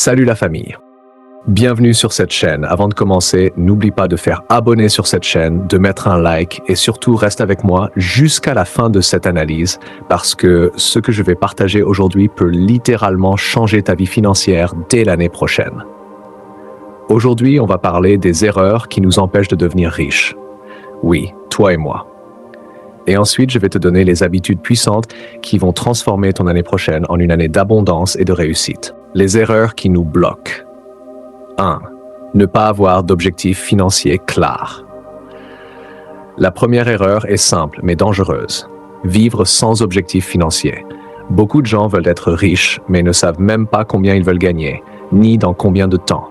Salut la famille. Bienvenue sur cette chaîne. Avant de commencer, n'oublie pas de faire abonner sur cette chaîne, de mettre un like et surtout reste avec moi jusqu'à la fin de cette analyse parce que ce que je vais partager aujourd'hui peut littéralement changer ta vie financière dès l'année prochaine. Aujourd'hui, on va parler des erreurs qui nous empêchent de devenir riches. Oui, toi et moi. Et ensuite, je vais te donner les habitudes puissantes qui vont transformer ton année prochaine en une année d'abondance et de réussite. Les erreurs qui nous bloquent. 1. Ne pas avoir d'objectif financier clair. La première erreur est simple mais dangereuse. Vivre sans objectif financier. Beaucoup de gens veulent être riches mais ne savent même pas combien ils veulent gagner, ni dans combien de temps.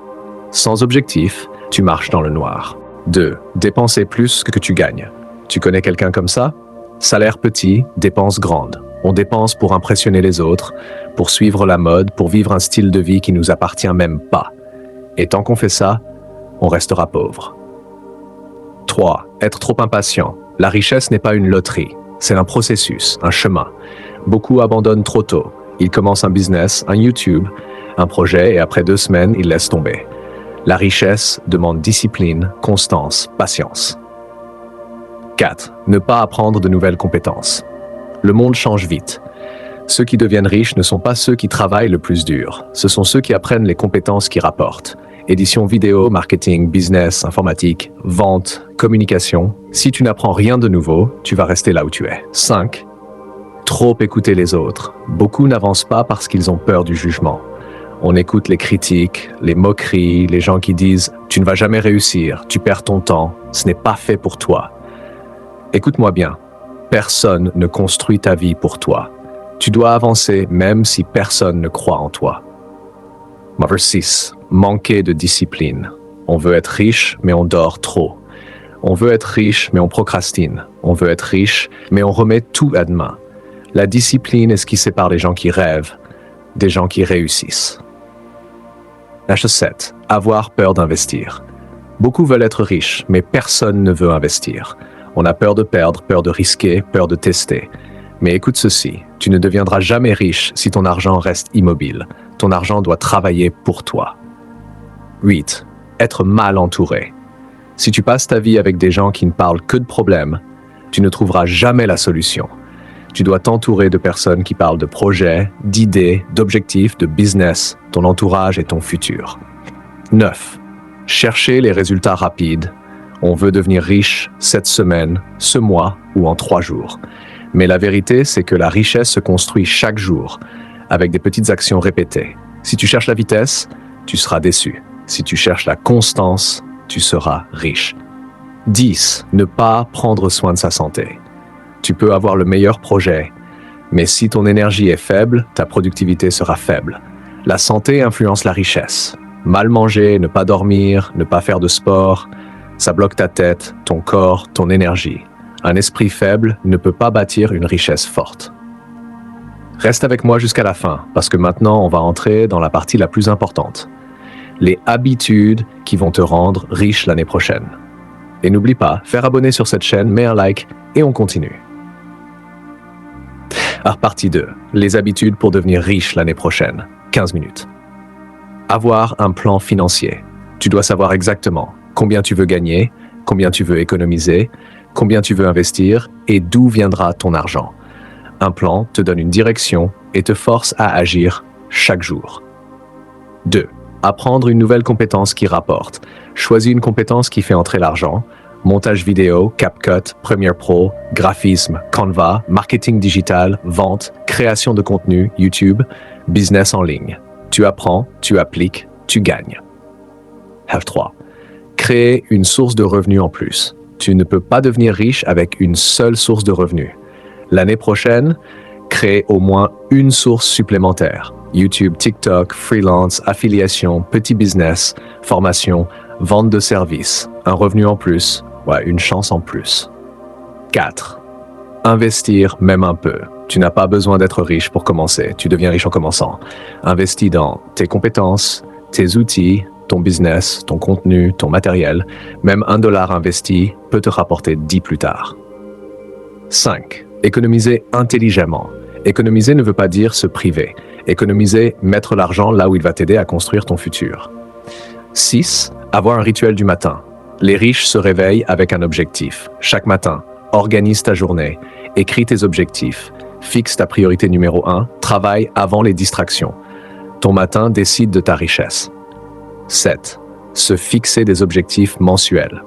Sans objectif, tu marches dans le noir. 2. Dépenser plus que tu gagnes. Tu connais quelqu'un comme ça? Salaire petit, dépenses grandes. On dépense pour impressionner les autres, pour suivre la mode, pour vivre un style de vie qui nous appartient même pas. Et tant qu'on fait ça, on restera pauvre. 3. Être trop impatient. La richesse n'est pas une loterie. C'est un processus, un chemin. Beaucoup abandonnent trop tôt. Ils commencent un business, un YouTube, un projet et après 2 semaines, ils laissent tomber. La richesse demande discipline, constance, patience. 4. Ne pas apprendre de nouvelles compétences. Le monde change vite. Ceux qui deviennent riches ne sont pas ceux qui travaillent le plus dur. Ce sont ceux qui apprennent les compétences qui rapportent. Édition vidéo, marketing, business, informatique, vente, communication. Si tu n'apprends rien de nouveau, tu vas rester là où tu es. 5. Trop écouter les autres. Beaucoup n'avancent pas parce qu'ils ont peur du jugement. On écoute les critiques, les moqueries, les gens qui disent « Tu ne vas jamais réussir, tu perds ton temps, ce n'est pas fait pour toi ». Écoute-moi bien, personne ne construit ta vie pour toi. Tu dois avancer même si personne ne croit en toi. Number 6. Manquer de discipline. On veut être riche, mais on dort trop. On veut être riche, mais on procrastine. On veut être riche, mais on remet tout à demain. La discipline est ce qui sépare les gens qui rêvent des gens qui réussissent. H 7. Avoir peur d'investir. Beaucoup veulent être riches, mais personne ne veut investir. On a peur de perdre, peur de risquer, peur de tester. Mais écoute ceci, tu ne deviendras jamais riche si ton argent reste immobile. Ton argent doit travailler pour toi. 8. Être mal entouré. Si tu passes ta vie avec des gens qui ne parlent que de problèmes, tu ne trouveras jamais la solution. Tu dois t'entourer de personnes qui parlent de projets, d'idées, d'objectifs, de business, ton entourage et ton futur. 9. Chercher les résultats rapides. On veut devenir riche cette semaine, ce mois ou en 3 jours. Mais la vérité, c'est que la richesse se construit chaque jour, avec des petites actions répétées. Si tu cherches la vitesse, tu seras déçu. Si tu cherches la constance, tu seras riche. 10. Ne pas prendre soin de sa santé. Tu peux avoir le meilleur projet, mais si ton énergie est faible, ta productivité sera faible. La santé influence la richesse. Mal manger, ne pas dormir, ne pas faire de sport, ça bloque ta tête, ton corps, ton énergie. Un esprit faible ne peut pas bâtir une richesse forte. Reste avec moi jusqu'à la fin, parce que maintenant on va entrer dans la partie la plus importante. Les habitudes qui vont te rendre riche l'année prochaine. Et n'oublie pas, faire abonner sur cette chaîne, mets un like et on continue. Partie 2. Les habitudes pour devenir riche l'année prochaine. 15 minutes. Avoir un plan financier. Tu dois savoir exactement combien tu veux gagner, combien tu veux économiser, combien tu veux investir et d'où viendra ton argent. Un plan te donne une direction et te force à agir chaque jour. 2. Apprendre une nouvelle compétence qui rapporte. Choisis une compétence qui fait entrer l'argent. Montage vidéo, CapCut, Premiere Pro, graphisme, Canva, marketing digital, vente, création de contenu, YouTube, business en ligne. Tu apprends, tu appliques, tu gagnes. F3. Créer une source de revenus en plus. Tu ne peux pas devenir riche avec une seule source de revenus. L'année prochaine, crée au moins une source supplémentaire. YouTube, TikTok, freelance, affiliation, petit business, formation, vente de services, un revenu en plus, une chance en plus. 4. Investir même un peu. Tu n'as pas besoin d'être riche pour commencer, tu deviens riche en commençant. Investis dans tes compétences, tes outils, ton business, ton contenu, ton matériel. Même $1 investi peut te rapporter 10 plus tard. 5. Économiser intelligemment. Économiser ne veut pas dire se priver. Économiser, mettre l'argent là où il va t'aider à construire ton futur. 6. Avoir un rituel du matin. Les riches se réveillent avec un objectif. Chaque matin, organise ta journée, écris tes objectifs, fixe ta priorité numéro 1, travaille avant les distractions. Ton matin décide de ta richesse. 7. Se fixer des objectifs mensuels.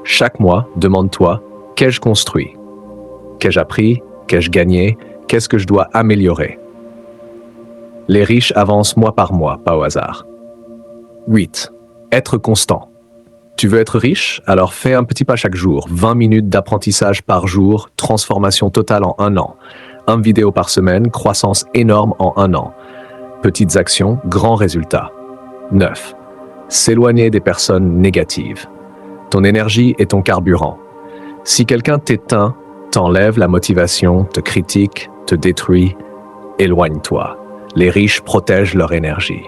Chaque mois, demande-toi, qu'ai-je construit? Qu'ai-je appris? Qu'ai-je gagné? Qu'est-ce que je dois améliorer? Les riches avancent mois par mois, pas au hasard. 8. Être constant. Tu veux être riche? Alors fais un petit pas chaque jour, 20 minutes d'apprentissage par jour, transformation totale en 1 an. 1 vidéo par semaine, croissance énorme en 1 an. Petites actions, grands résultats. 9. S'éloigner des personnes négatives. Ton énergie est ton carburant. Si quelqu'un t'éteint, t'enlève la motivation, te critique, te détruit, éloigne-toi. Les riches protègent leur énergie.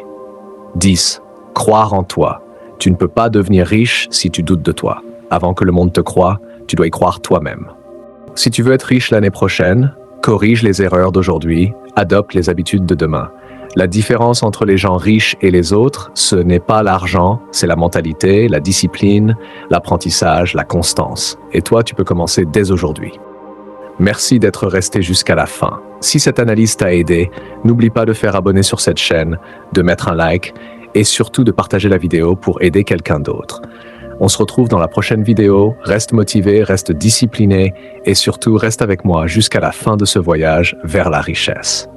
10. Croire en toi. Tu ne peux pas devenir riche si tu doutes de toi. Avant que le monde te croie, tu dois y croire toi-même. Si tu veux être riche l'année prochaine, corrige les erreurs d'aujourd'hui, adopte les habitudes de demain. La différence entre les gens riches et les autres, ce n'est pas l'argent, c'est la mentalité, la discipline, l'apprentissage, la constance. Et toi, tu peux commencer dès aujourd'hui. Merci d'être resté jusqu'à la fin. Si cette analyse t'a aidé, n'oublie pas de faire abonner sur cette chaîne, de mettre un like et surtout de partager la vidéo pour aider quelqu'un d'autre. On se retrouve dans la prochaine vidéo. Reste motivé, reste discipliné et surtout reste avec moi jusqu'à la fin de ce voyage vers la richesse.